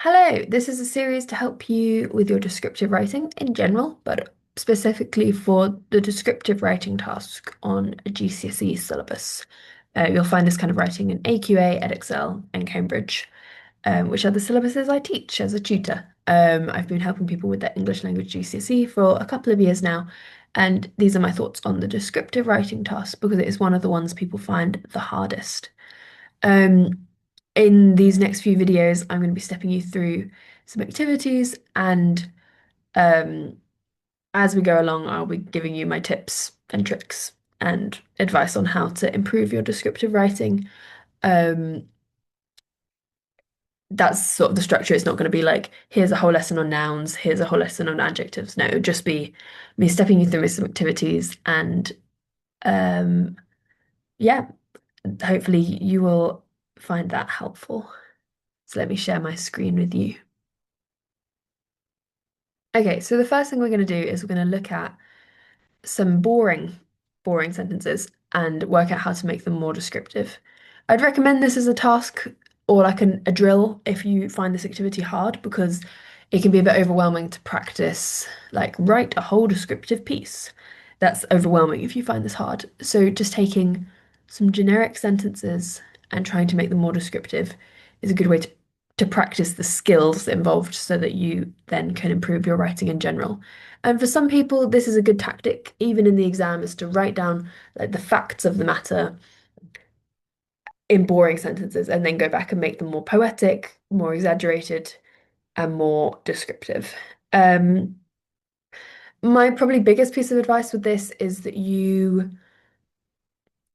Hello, this is a series to help you with your descriptive writing in general, but specifically for the descriptive writing task on a GCSE syllabus. You'll find this kind of writing in AQA, Edexcel, and Cambridge, which are the syllabuses I teach as a tutor. I've been helping people with their English language GCSE for a couple of years now, and these are my thoughts on the descriptive writing task because it is one of the ones people find the hardest. Um, in these next few videos, I'm going to be stepping you through some activities, and um, as we go along, I'll be giving you my tips and tricks and advice on how to improve your descriptive writing. Um, that's sort of the structure. It's not going to be like, here's a whole lesson on nouns, here's a whole lesson on adjectives. No, it'll just be me stepping you through some activities, and um, yeah, hopefully you will find that helpful. So let me share my screen with you. Okay, so the first thing we're going to do is we're going to look at some boring sentences and work out how to make them more descriptive. I'd recommend this as a task or like a drill if you find this activity hard because it can be a bit overwhelming to practice, like write a whole descriptive piece. That's overwhelming if you find this hard. So just taking some generic sentences and trying to make them more descriptive is a good way to practice the skills involved so that you then can improve your writing in general. And for some people, this is a good tactic, even in the exam, is to write down like the facts of the matter in boring sentences and then go back and make them more poetic, more exaggerated, and more descriptive. Um, my probably biggest piece of advice with this is that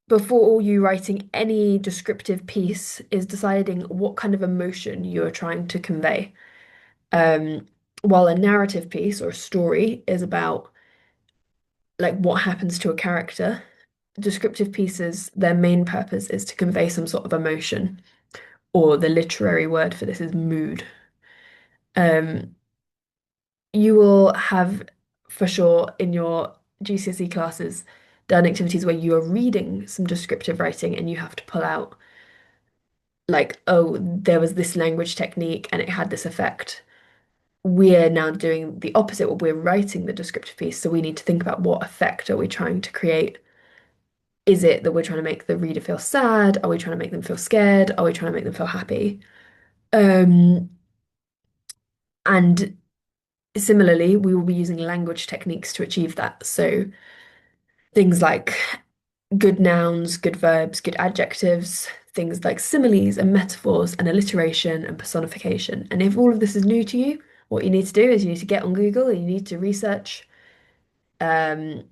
before you writing any descriptive piece, is deciding what kind of emotion you are trying to convey. Um, while a narrative piece or a story is about like what happens to a character, descriptive pieces, their main purpose is to convey some sort of emotion, or the literary word for this is mood. Um, you will have for sure in your GCSE classes done activities where you are reading some descriptive writing and you have to pull out like, oh, there was this language technique and it had this effect. We're now doing the opposite, where we're writing the descriptive piece, so we need to think about what effect are we trying to create. Is it that we're trying to make the reader feel sad? Are we trying to make them feel scared? Are we trying to make them feel happy? Um, and similarly, we will be using language techniques to achieve that. So things like good nouns, good verbs, good adjectives, things like similes and metaphors and alliteration and personification. And if all of this is new to you, what you need to do is you need to get on Google and you need to research um,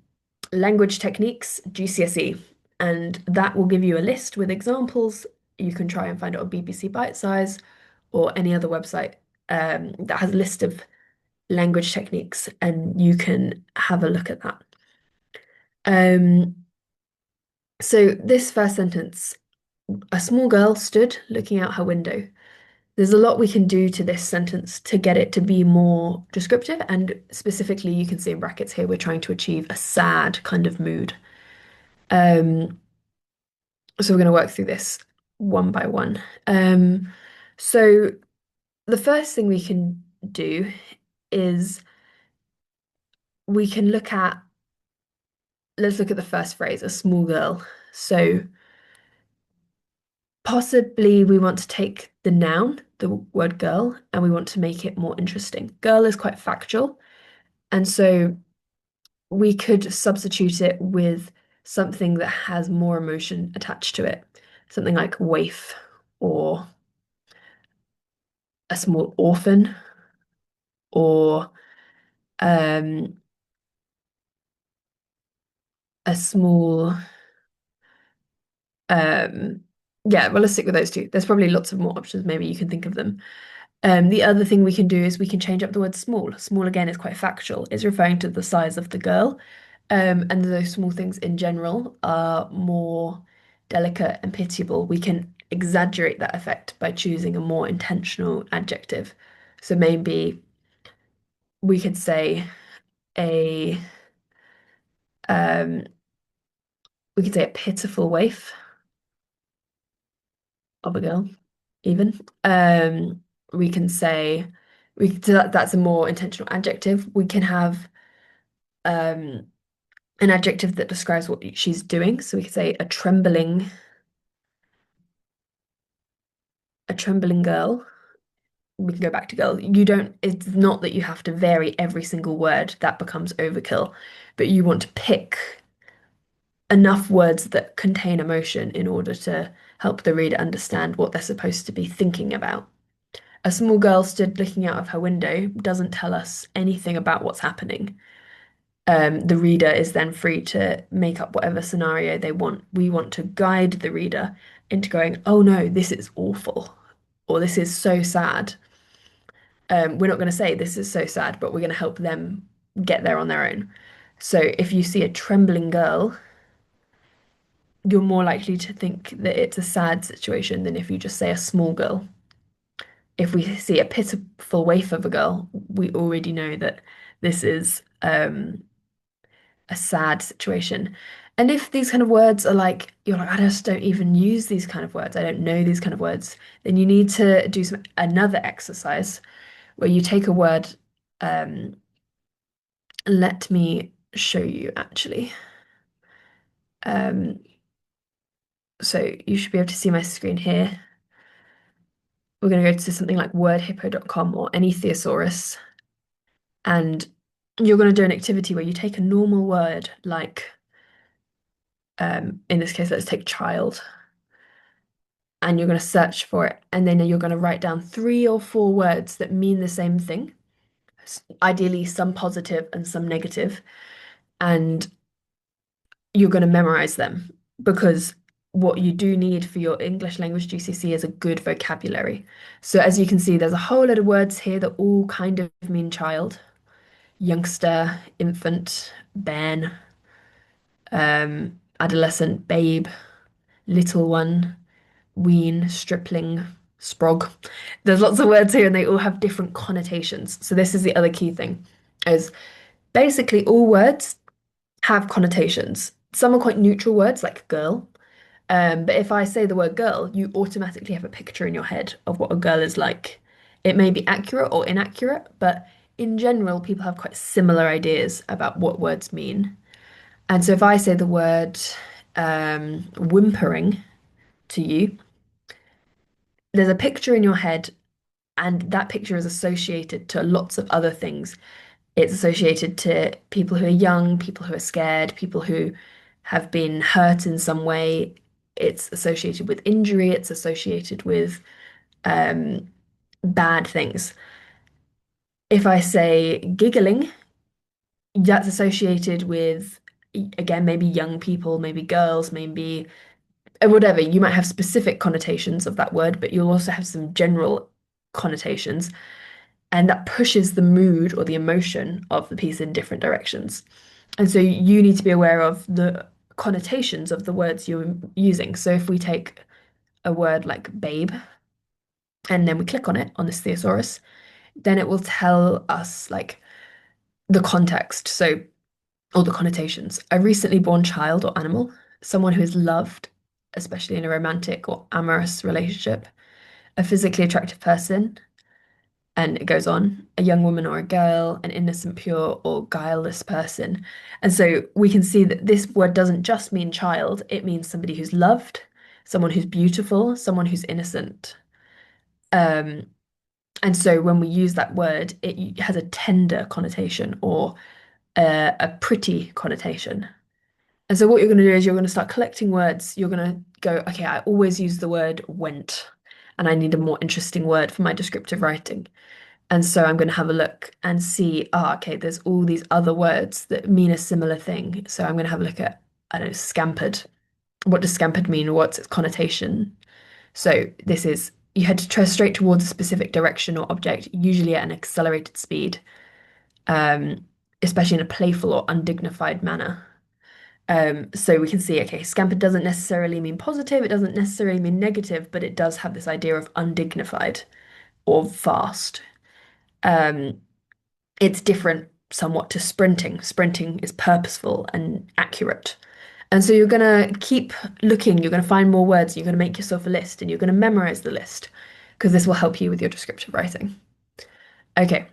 language techniques GCSE, and that will give you a list with examples. You can try and find it on BBC Bitesize or any other website that has a list of language techniques, and you can have a look at that. Um, so this first sentence, a small girl stood looking out her window. There's a lot we can do to this sentence to get it to be more descriptive, and specifically, you can see in brackets here, we're trying to achieve a sad kind of mood. Um, So we're going to work through this one by one. So the first thing we can do is we can let's look at the first phrase, a small girl. So possibly we want to take the noun, the word girl, and we want to make it more interesting. Girl is quite factual, and so we could substitute it with something that has more emotion attached to it. Something like waif or a small orphan or um, a small um yeah, well, let's stick with those two. There's probably lots of more options, maybe you can think of them. The other thing we can do is we can change up the word small. Small again is quite factual. It's referring to the size of the girl. And those small things in general are more delicate and pitiable. We can exaggerate that effect by choosing a more intentional adjective. So maybe we could say a um we could say a pitiful waif of a girl, even. we can say so that's a more intentional adjective. We can have um, an adjective that describes what she's doing. So we could say a trembling girl. We can go back to girl. You don't, it's not that you have to vary every single word, that becomes overkill, but you want to pick enough words that contain emotion in order to help the reader understand what they're supposed to be thinking about. A small girl stood looking out of her window doesn't tell us anything about what's happening. The reader is then free to make up whatever scenario they want. We want to guide the reader into going, oh no, this is awful, or this is so sad. We're not going to say this is so sad, but we're going to help them get there on their own. So if you see a trembling girl, you're more likely to think that it's a sad situation than if you just say a small girl. If we see a pitiful waif of a girl, we already know that this is a sad situation. And if these kind of words are like, you're like, I just don't even use these kind of words, I don't know these kind of words, then you need to do another exercise where you take a word. Um, Let me show you actually. Um, so you should be able to see my screen here. We're going to go to something like wordhippo.com or any thesaurus, and you're going to do an activity where you take a normal word like, in this case, let's take child, and you're going to search for it, and then you're going to write down 3 or 4 words that mean the same thing, ideally some positive and some negative, and you're going to memorize them because what you do need for your English language GCSE is a good vocabulary. So as you can see, there's a whole lot of words here that all kind of mean child, youngster, infant, bairn, adolescent, babe, little one, ween, stripling, sprog. There's lots of words here and they all have different connotations. So this is the other key thing, is basically all words have connotations. Some are quite neutral words like girl. But if I say the word girl, you automatically have a picture in your head of what a girl is like. It may be accurate or inaccurate, but in general, people have quite similar ideas about what words mean. And so if I say the word whimpering to you, there's a picture in your head, and that picture is associated to lots of other things. It's associated to people who are young, people who are scared, people who have been hurt in some way. It's associated with injury, it's associated with um, bad things. If I say giggling, that's associated with, again, maybe young people, maybe girls, maybe whatever. You might have specific connotations of that word, but you'll also have some general connotations, and that pushes the mood or the emotion of the piece in different directions. And so you need to be aware of the connotations of the words you're using. So if we take a word like babe and then we click on it on this thesaurus, then it will tell us like the context. So all the connotations. A recently born child or animal, someone who is loved, especially in a romantic or amorous relationship, a physically attractive person, and it goes on, a young woman or a girl, an innocent, pure, or guileless person. And so we can see that this word doesn't just mean child, it means somebody who's loved, someone who's beautiful, someone who's innocent. Um, and so when we use that word, it has a tender connotation or a pretty connotation. And so what you're going to do is you're going to start collecting words. You're going to go, okay, I always use the word went, and I need a more interesting word for my descriptive writing. And so I'm going to have a look and see, okay, there's all these other words that mean a similar thing. So I'm going to have a look at, I don't know, scampered. What does scampered mean? What's its connotation? So this is, you head straight towards a specific direction or object, usually at an accelerated speed, um, especially in a playful or undignified manner. So we can see, okay, scampered doesn't necessarily mean positive, it doesn't necessarily mean negative, but it does have this idea of undignified or fast. Um, it's different somewhat to sprinting. Sprinting is purposeful and accurate. And so you're going to keep looking, you're going to find more words, you're going to make yourself a list, and you're going to memorize the list. because this will help you with your descriptive writing. Okay,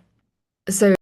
so